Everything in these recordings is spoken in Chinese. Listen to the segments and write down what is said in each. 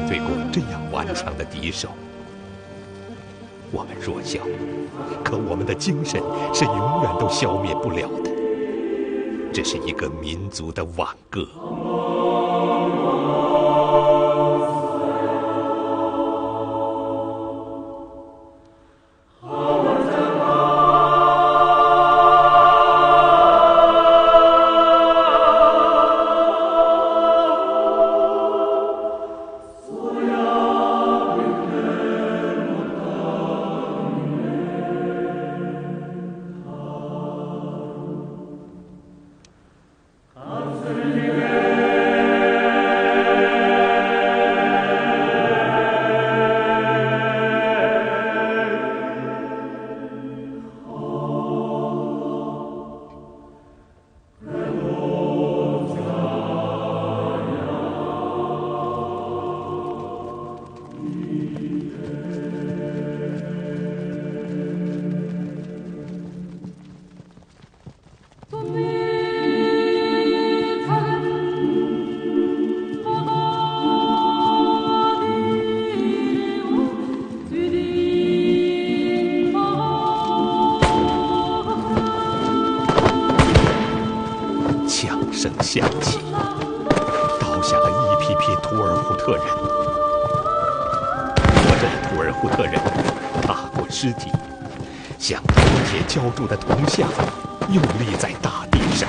对过这样顽强的敌手。我们弱小，可我们的精神是永远都消灭不了的。这是一个民族的挽歌。声响起，倒下了一批批图尔扈特人。活着的图尔扈特人踏过尸体，像头铁浇筑的铜像，又立在大地上。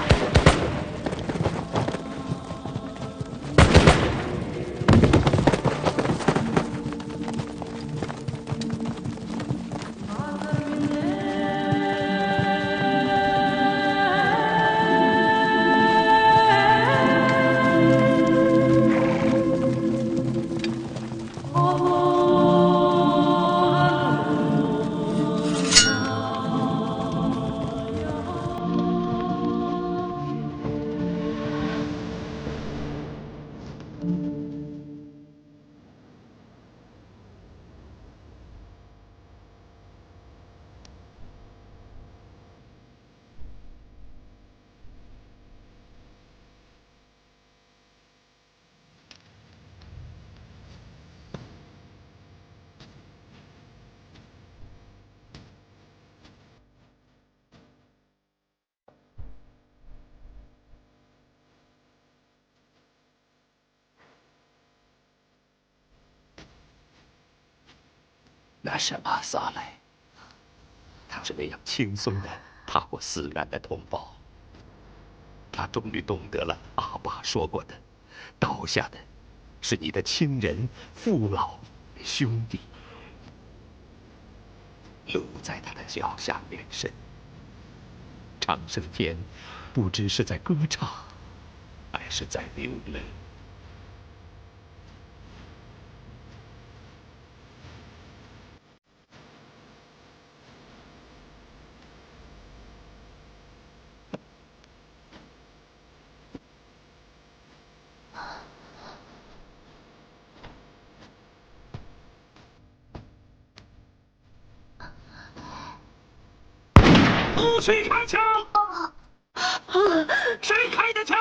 那是阿萨莱，他是那样轻松地踏过死难的同胞。他终于懂得了阿爸说过的，倒下的是你的亲人、父老、兄弟。路在他的脚下延伸，长生天不知是在歌唱，还是在流泪。谁开枪？谁开的枪？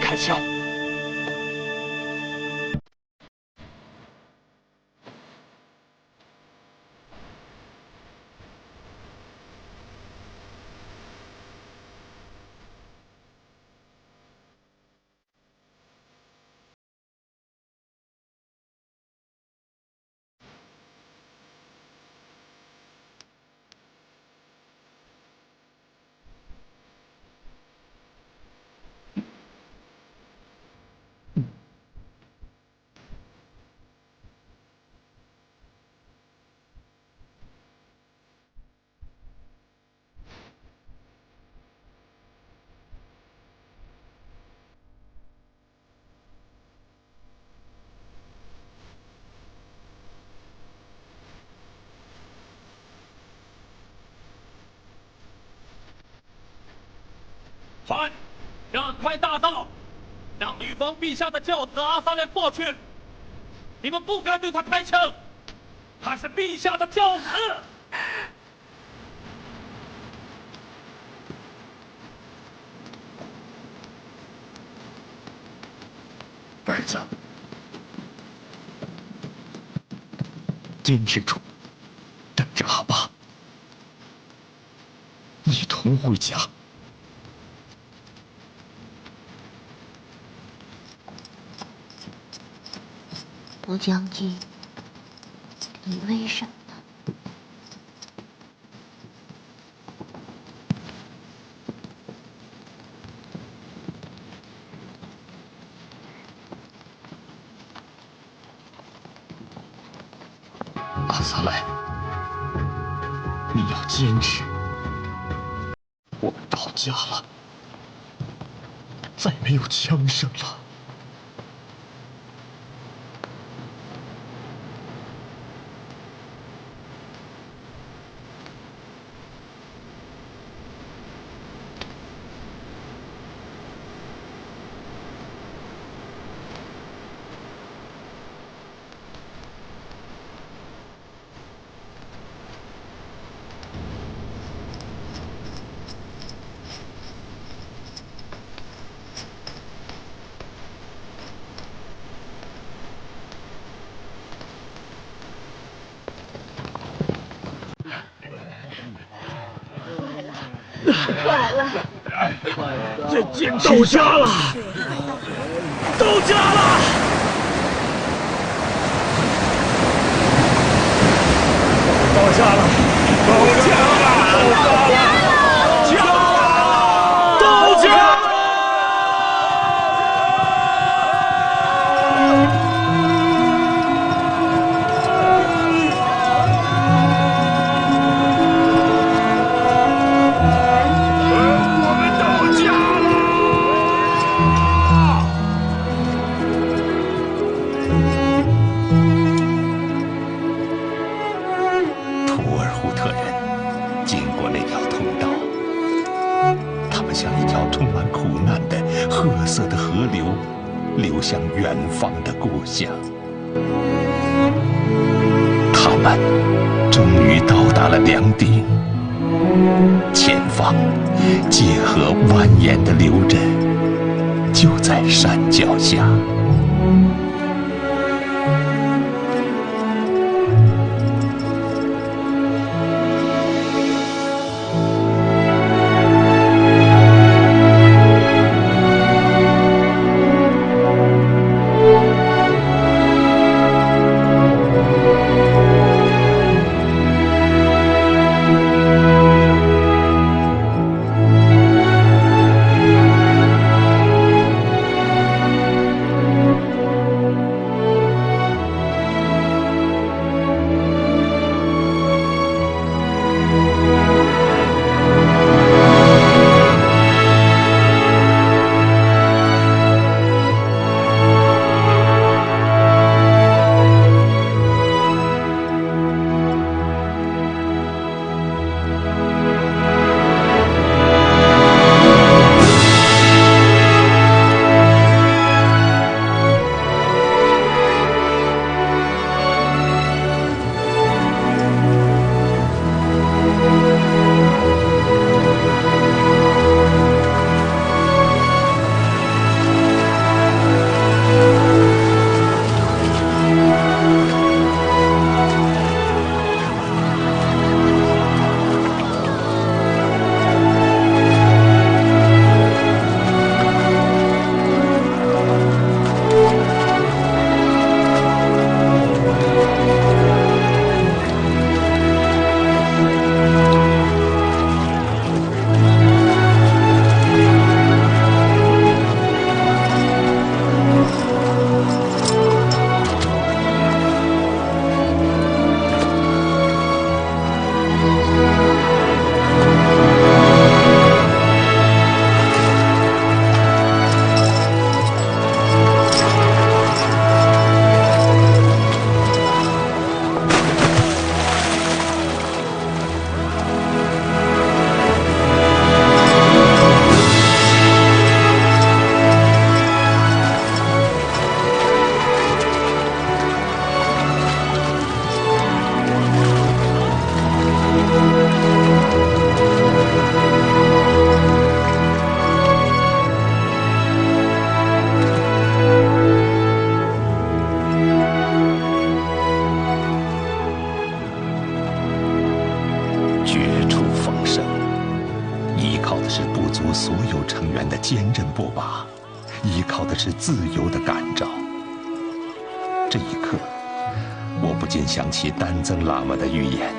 开枪！快，让开大道，让女方陛下的教子阿萨列过去。你们不该对他开枪，他是陛下的教子。儿子，坚持住，等着阿爸，一同回家。薄将军，你为什么？阿萨莱，你要坚持。我们到家了，再没有枪声了。到家了，到家了！到家了，到家了，到家了！褐色的河流流向远方的故乡。他们终于到达了梁顶，前方界河蜿蜒地流着，就在山脚下。成员的坚韧不拔，依靠的是自由的感召。这一刻，我不禁想起丹增喇嘛的预言：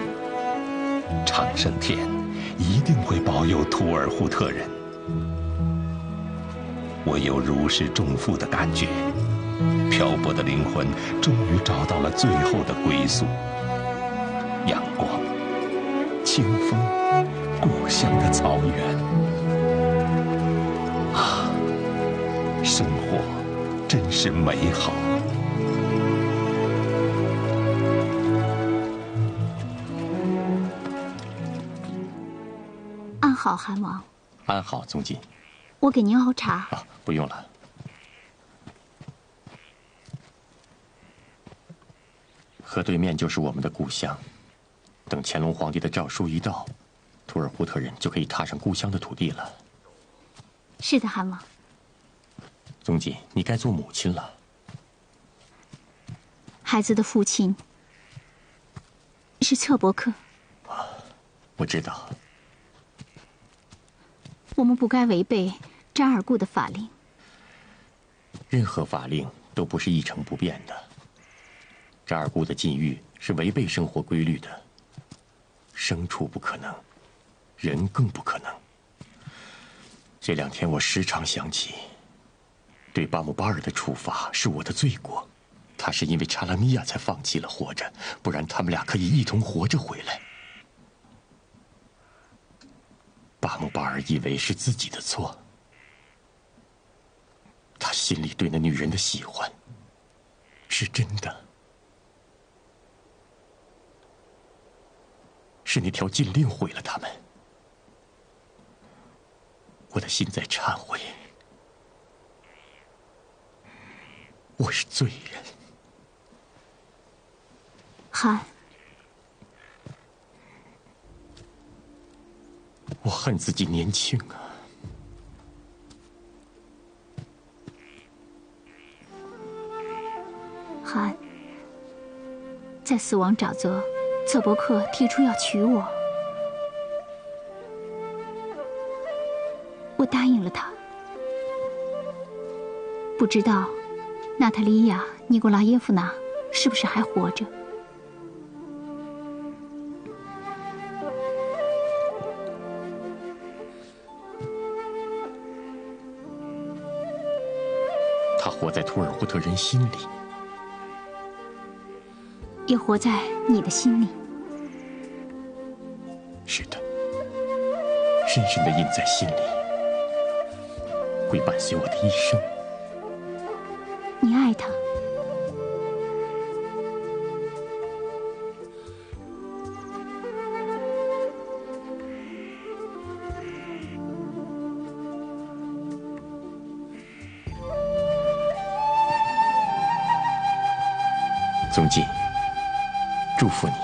长生天一定会保佑图尔扈特人。我有如释重负的感觉，漂泊的灵魂终于找到了最后的归宿。阳光、清风、故乡的草原，啊，生活真是美好。安好，韩王。安好，宗近。我给您熬茶。啊，不用了。河对面就是我们的故乡。等乾隆皇帝的诏书一到，图尔扈特人就可以踏上故乡的土地了。是的，韩王。宗近，你该做母亲了。孩子的父亲是侧伯克。我知道。我们不该违背扎尔固的法令。任何法令都不是一成不变的。扎尔固的禁欲是违背生活规律的。牲畜不可能，人更不可能。这2天我时常想起，对巴姆巴尔的处罚是我的罪过。他是因为查拉米亚才放弃了活着，不然他们俩可以一同活着回来。巴姆巴尔以为是自己的错，他心里对那女人的喜欢是真的。是那条禁令毁了他们，我的心在忏悔，我是罪人。韩，我恨自己年轻啊！韩，在死亡沼泽，侧伯克提出要娶我，我答应了他。不知道娜塔莉亚·尼古拉耶夫娜是不是还活着？他活在图尔扈特人心里，也活在你的心里。是的，深深地印在心里，会伴随我的一生。你爱他？宗近，祝福你。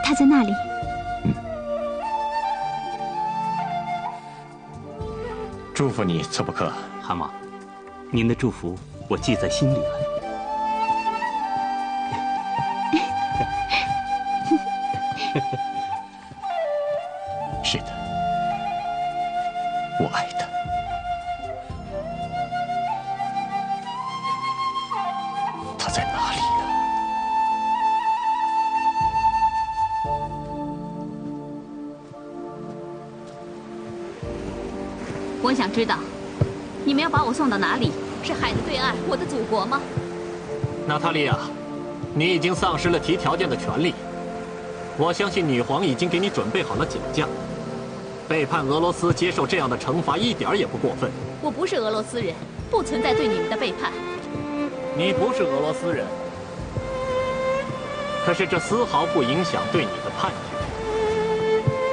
他在那里。祝福你，侧伯克。韩王，您的祝福我记在心里了。是的，我爱他。他在哪里呀？我想知道，你们要把我送到哪里？是海的对岸，我的祖国吗？娜塔莉亚，你已经丧失了提条件的权利。我相信女皇已经给你准备好了奖驾。背叛俄罗斯，接受这样的惩罚一点也不过分。我不是俄罗斯人，不存在对你们的背叛。你不是俄罗斯人，可是这丝毫不影响对你的判决。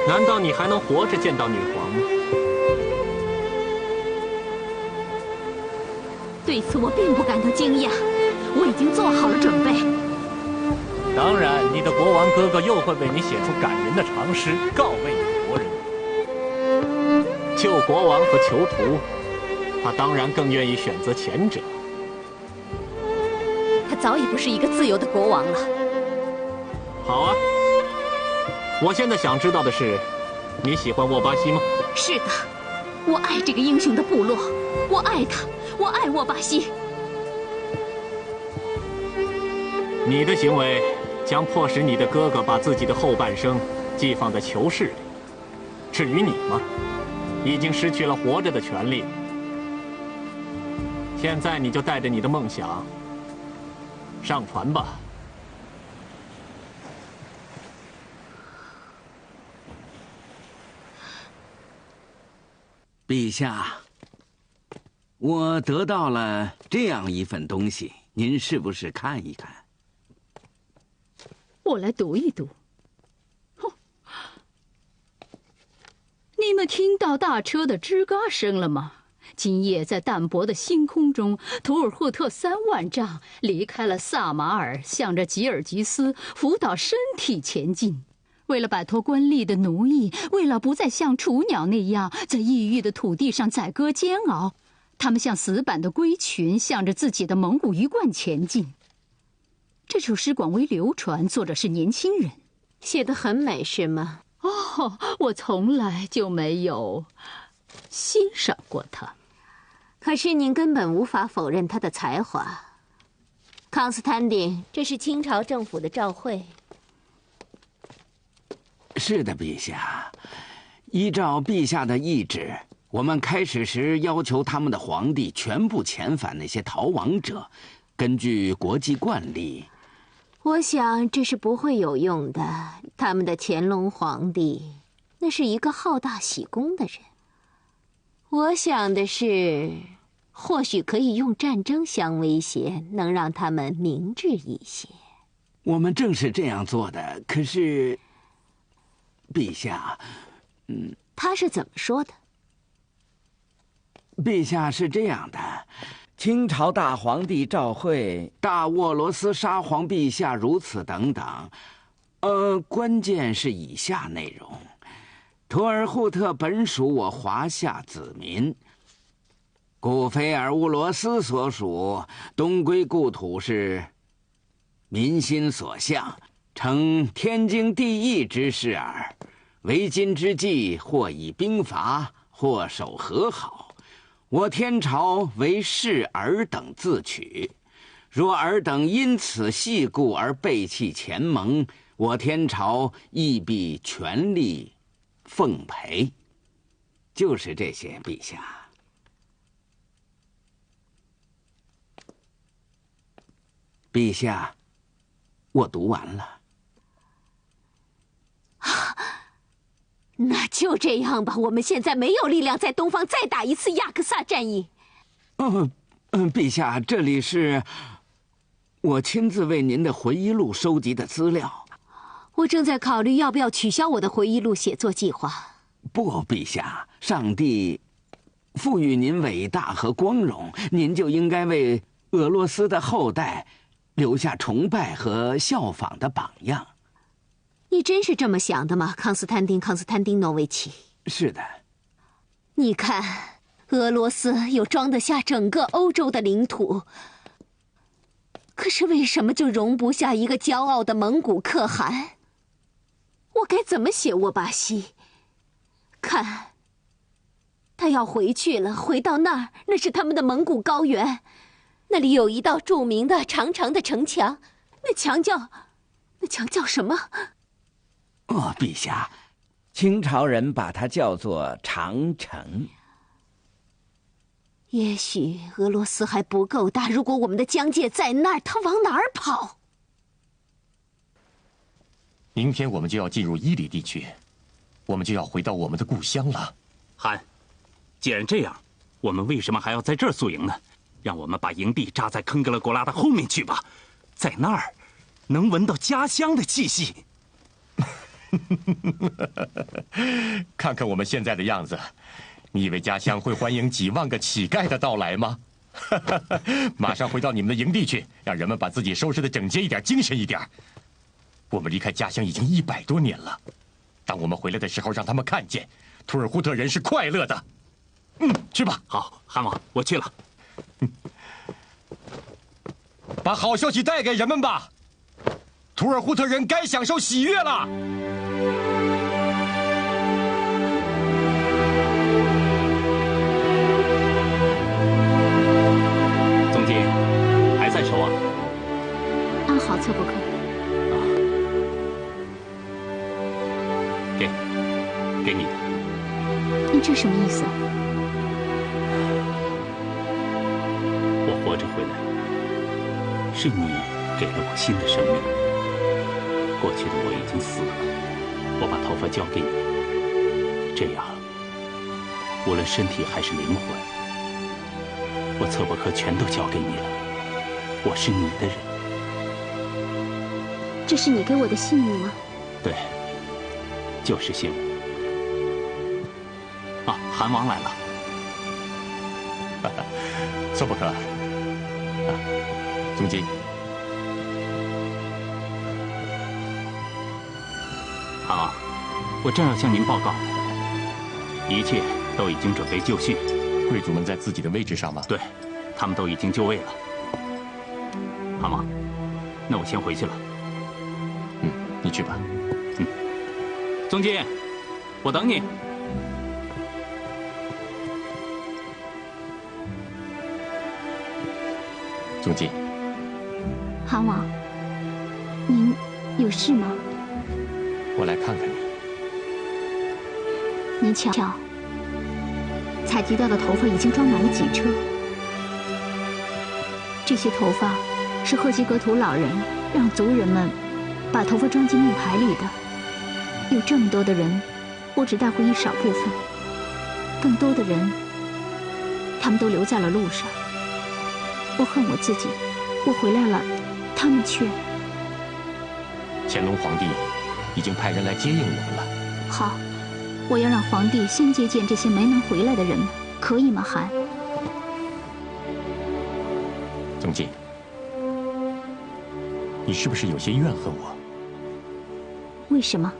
难道你还能活着见到女皇吗？对此我并不感到惊讶，我已经做好了准备。当然，你的国王哥哥又会为你写出感人的长诗，告慰你的国人。救国王和囚徒，他当然更愿意选择前者。他早已不是一个自由的国王了。好啊，我现在想知道的是，你喜欢沃巴西吗？是的，我爱这个英雄的部落，我爱他，我爱沃巴西。你的行为将迫使你的哥哥把自己的后半生寄放在囚室里。至于你吗，已经失去了活着的权利。现在你就带着你的梦想上船吧。陛下，我得到了这样一份东西，您是不是看一看？我来读一读。哼，你们听到大车的吱嘎声了吗？今夜在淡薄的星空中，图尔扈特3万丈离开了萨马尔，向着吉尔吉斯辅导身体前进。为了摆脱官吏的奴役，为了不再像雏鸟那样在异域的土地上宰割煎熬，他们像死板的龟群，向着自己的蒙古鱼贯前进。这首诗广为流传，作者是年轻人，写得很美，是吗？哦，我从来就没有欣赏过他。可是您根本无法否认他的才华。康斯坦丁，这是清朝政府的诏会。是的，陛下。依照陛下的懿旨，我们开始时要求他们的皇帝全部遣返那些逃亡者。根据国际惯例，我想这是不会有用的。他们的乾隆皇帝，那是一个好大喜功的人。我想的是，或许可以用战争相威胁，能让他们明智一些。我们正是这样做的。可是，陛下，他是怎么说的？陛下是这样的。清朝大皇帝诏会大沃罗斯沙皇陛下如此等等，关键是以下内容：图尔扈特本属我华夏子民，故菲尔乌罗斯所属，东归故土是民心所向，诚天经地义之事耳。为今之计，或以兵伐，或守和好。我天朝为视尔等自取，若尔等因此细故而背弃前盟，我天朝亦必全力奉陪。就是这些，陛下。陛下，我读完了。那就这样吧，我们现在没有力量在东方再打一次亚克萨战役。陛下，这里是我亲自为您的回忆录收集的资料。我正在考虑要不要取消我的回忆录写作计划。不，陛下，上帝赋予您伟大和光荣，您就应该为俄罗斯的后代留下崇拜和效仿的榜样。你真是这么想的吗，康斯坦丁诺维奇？是的。你看，俄罗斯有装得下整个欧洲的领土，可是为什么就容不下一个骄傲的蒙古可汗？我该怎么写沃巴西？看，他要回去了，回到那儿，那是他们的蒙古高原，那里有一道著名的长长的城墙，那墙叫什么？陛下，清朝人把它叫做长城。也许俄罗斯还不够大，如果我们的疆界在那儿，他往哪儿跑？明天我们就要进入伊犁地区，我们就要回到我们的故乡了。韩，既然这样，我们为什么还要在这儿宿营呢？让我们把营地扎在坑格勒国拉的后面去吧，在那儿能闻到家乡的气息。看看我们现在的样子，你以为家乡会欢迎几万个乞丐的到来吗？马上回到你们的营地去，让人们把自己收拾得整洁一点，精神一点。我们离开家乡已经100多年了，当我们回来的时候，让他们看见图尔扈特人是快乐的。去吧。好，韩王，我去了。把好消息带给人们吧。图尔扈特人该享受喜悦了。总监，还在守啊？安好，策伯克。给你的。你这什么意思？我活着回来，是你给了我新的生命。过去的我已经死了，我把头发交给你，这样，无论身体还是灵魂，我策伯克全都交给你了。我是你的人。这是你给我的信物吗？对，就是信物。啊，韩王来了。策伯克，总监。韩王，我正要向您报告，一切都已经准备就绪。贵族们在自己的位置上吗？对，他们都已经就位了。韩王，那我先回去了。你去吧。总监，我等你。总监，韩王，您有事吗？我来看看你。您瞧，采集到的头发已经装满了几车。这些头发是赫基格图老人让族人们把头发装进命牌里的。有这么多的人，我只带回一少部分，更多的人，他们都留在了路上。我恨我自己，我回来了，他们却……乾隆皇帝已经派人来接应我们了。好，我要让皇帝先接见这些没能回来的人，可以吗，韩？总监，你是不是有些怨恨我？为什么？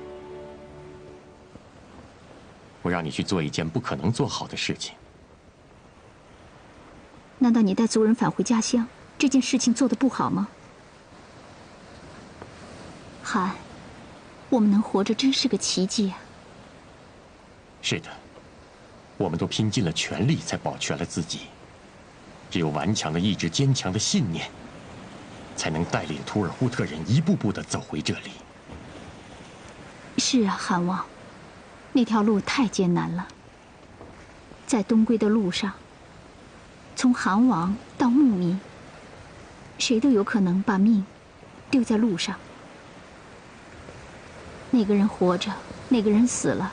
我让你去做一件不可能做好的事情。难道你带族人返回家乡这件事情做得不好吗？韩，我们能活着真是个奇迹啊！是的，我们都拼尽了全力才保全了自己。只有顽强的意志、坚强的信念，才能带领图尔扈特人一步步地走回这里。是啊，韩王，那条路太艰难了。在东归的路上，从韩王到牧民，谁都有可能把命丢在路上。哪个人活着，哪个人死了，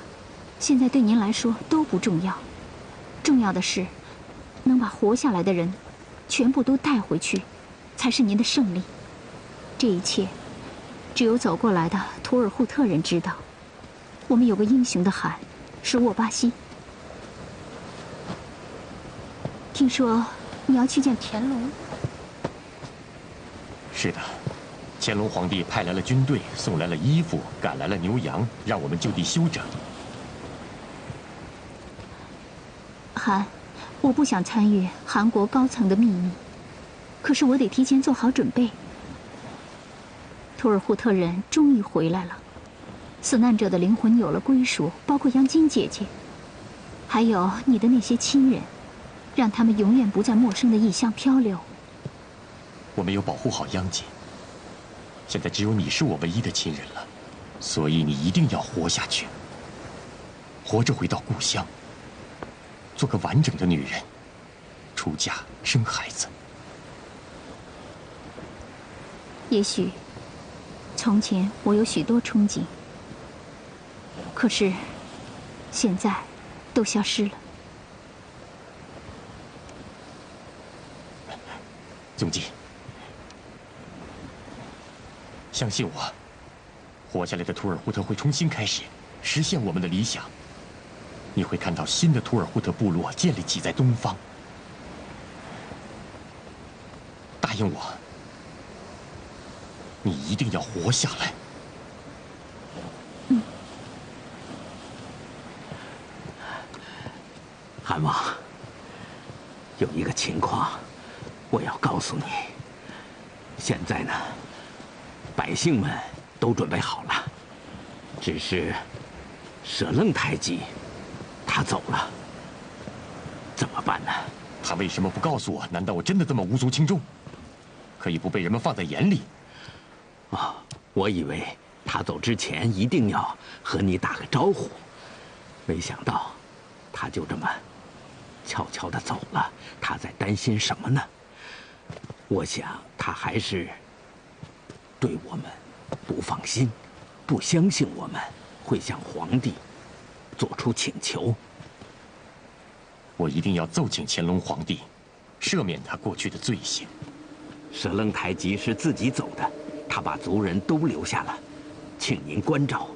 现在对您来说都不重要。重要的是，能把活下来的人全部都带回去，才是您的胜利。这一切，只有走过来的图尔扈特人知道。我们有个英雄的喊，是沃巴西。听说你要去见乾隆。是的，乾隆皇帝派来了军队，送来了衣服，赶来了牛羊，让我们就地休整。韩，我不想参与韩国高层的秘密，可是我得提前做好准备。图尔扈特人终于回来了，死难者的灵魂有了归属，包括杨金姐姐，还有你的那些亲人，让他们永远不在陌生的异乡漂流。我没有保护好央姐，现在只有你是我唯一的亲人了，所以你一定要活下去，活着回到故乡，做个完整的女人，出嫁生孩子。也许，从前我有许多憧憬，可是，现在，都消失了。总监，相信我，活下来的图尔扈特会重新开始，实现我们的理想。你会看到新的图尔扈特部落建立起在东方。答应我，你一定要活下来。韩王，有一个情况，我要告诉你。现在呢，百姓们都准备好了，只是舍楞太极他走了，怎么办呢？他为什么不告诉我？难道我真的这么无足轻重，可以不被人们放在眼里？啊，我以为他走之前一定要和你打个招呼，没想到他就这么悄悄地走了。他在担心什么呢？我想他还是对我们不放心，不相信我们会向皇帝做出请求。我一定要奏请乾隆皇帝，赦免他过去的罪行。舍楞台吉是自己走的，他把族人都留下了，请您关照。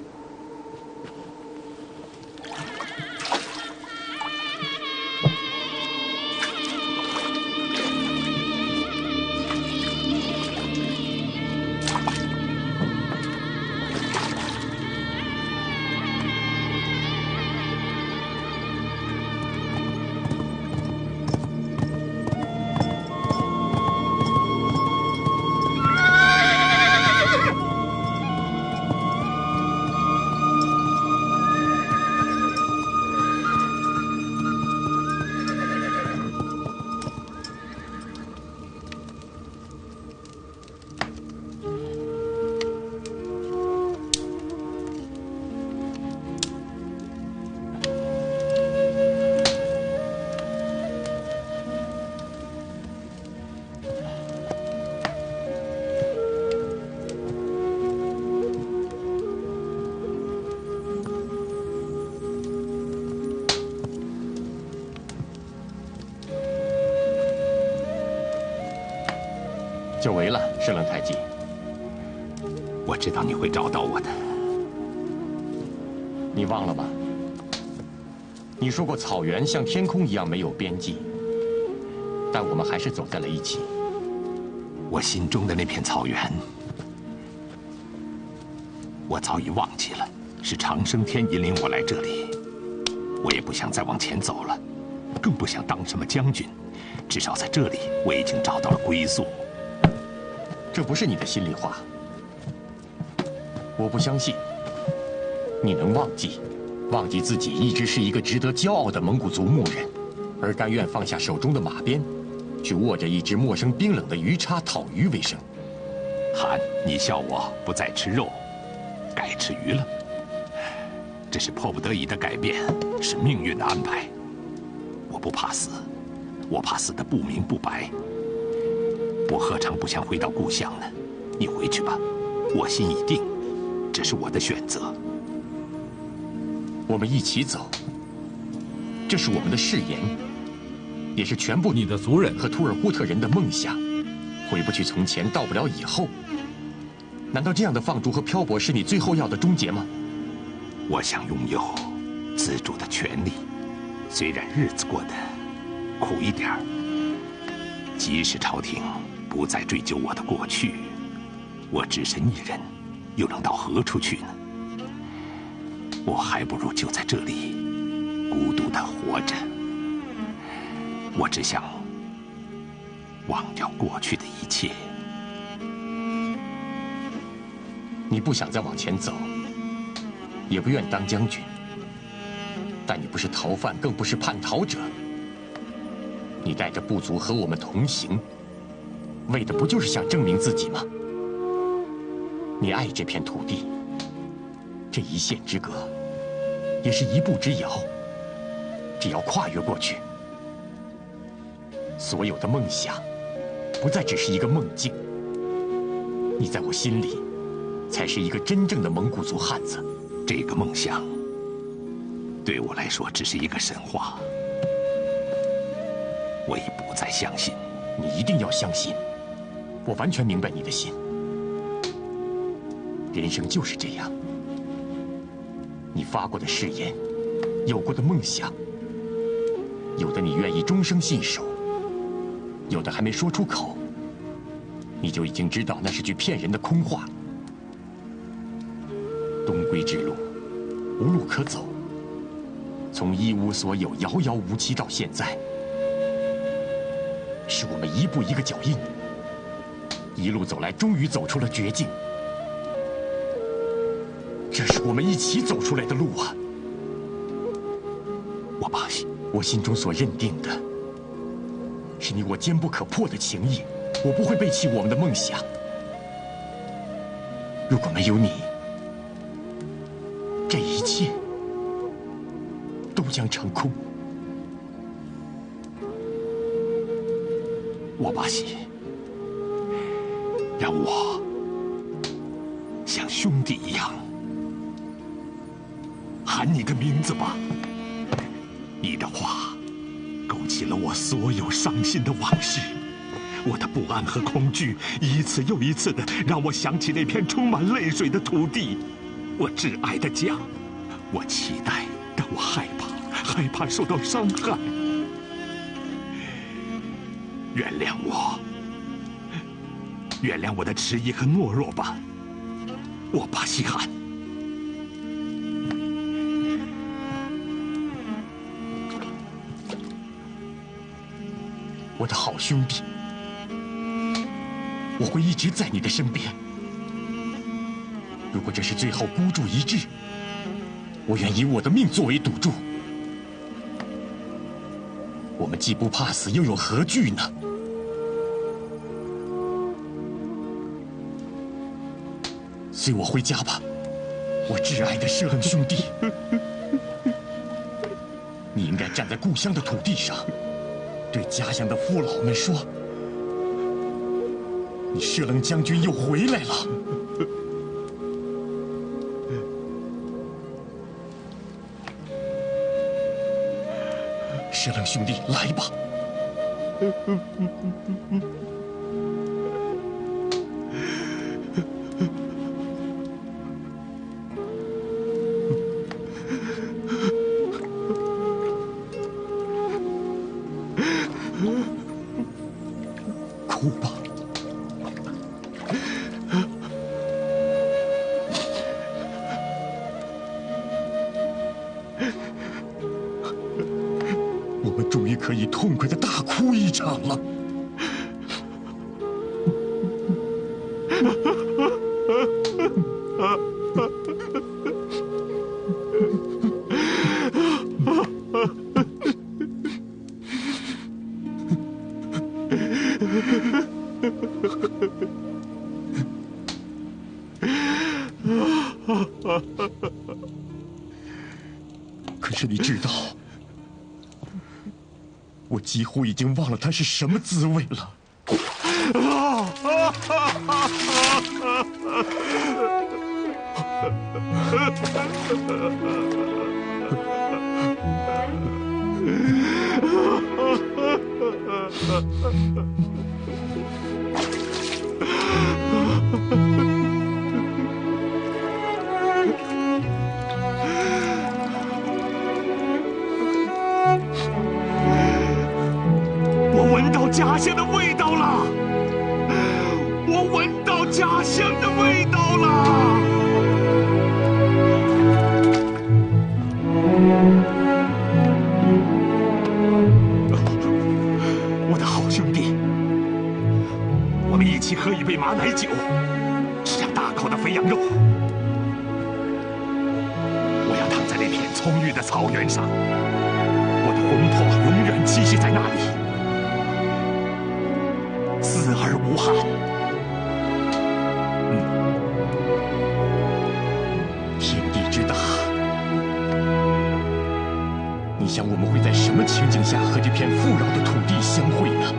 久违了，舍楞太极。我知道你会找到我的。你忘了吗？你说过草原像天空一样没有边际，但我们还是走在了一起。我心中的那片草原，我早已忘记了，是长生天引领我来这里。我也不想再往前走了，更不想当什么将军。至少在这里，我已经找到了归宿。这不是你的心里话。我不相信你能忘记自己一直是一个值得骄傲的蒙古族牧人，而甘愿放下手中的马鞭，去握着一只陌生冰冷的鱼叉讨鱼为生。韩，你笑我不再吃肉，改吃鱼了。这是迫不得已的改变，是命运的安排。我不怕死，我怕死得不明不白。我何尝不想回到故乡呢？你回去吧，我心已定，这是我的选择。我们一起走，这是我们的誓言，也是全部你的族人和图尔扈特人的梦想。回不去从前，到不了以后。难道这样的放逐和漂泊是你最后要的终结吗？我想拥有自主的权利，虽然日子过得苦一点儿。即使朝廷不再追究我的过去，我只身一人，又能到何处去呢？我还不如就在这里，孤独地活着。我只想忘掉过去的一切。你不想再往前走，也不愿当将军，但你不是逃犯，更不是叛逃者。你带着部族和我们同行，为的不就是想证明自己吗？你爱这片土地，这一线之隔，也是一步之遥。只要跨越过去，所有的梦想，不再只是一个梦境。你在我心里，才是一个真正的蒙古族汉子。这个梦想，对我来说只是一个神话。我已不再相信。你一定要相信，我完全明白你的心。人生就是这样，你发过的誓言，有过的梦想，有的你愿意终生信守，有的还没说出口，你就已经知道那是句骗人的空话。东归之路，无路可走。从一无所有、遥遥无期到现在，是我们一步一个脚印，一路走来，终于走出了绝境。这是我们一起走出来的路啊！我心中所认定的，是你我坚不可破的情谊。我不会背弃我们的梦想。如果没有你，这一切都将成空。我巴西，让我像兄弟一样喊你的名字吧。你的话勾起了我所有伤心的往事，我的不安和恐惧一次又一次的让我想起那片充满泪水的土地，我挚爱的家。我期待，但我害怕受到伤害。原谅我，原谅我的迟疑和懦弱吧，我巴西罕。我的好兄弟，我会一直在你的身边。如果这是最后孤注一掷，我愿以我的命作为赌注。我们既不怕死，又有何惧呢？随我回家吧，我挚爱的舍冷兄弟。你应该站在故乡的土地上，对家乡的父老们说：“你舍冷将军又回来了。”舍冷兄弟，来吧。哭吧。我们终于可以痛快的大哭一场了。可是你知道，我几乎已经忘了它是什么滋味了。我闻到家乡的味道了，我闻到家乡的味道了。我的好兄弟，我们一起喝一杯马奶酒，吃上大口的肥羊肉。我要躺在那片葱郁的草原上，我的魂魄永远栖息在那里，死而无憾。天地之大，你想我们会在什么情景下和这片富饶的土地相会呢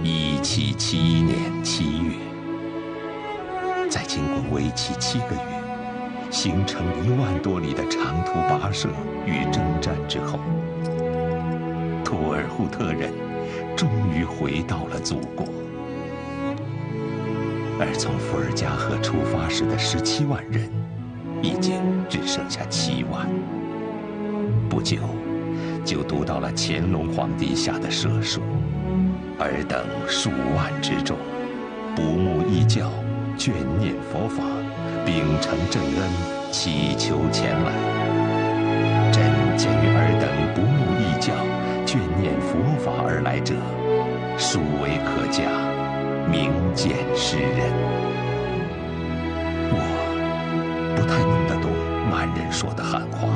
？1771年7月，在经过为期7个月、行程1万多里的长途跋涉与征战之后，图尔扈特人终于回到了祖国。而从伏尔加河出发时的17万人，已经只剩下7万。不久，就读到了乾隆皇帝下的赦书。尔等数万之众，不慕异教，眷念佛法，秉承正恩，祈求前来。朕见于尔等不慕异教，眷念佛法而来者，殊为可嘉，明鉴识人。我不太弄得懂满人说的汉话。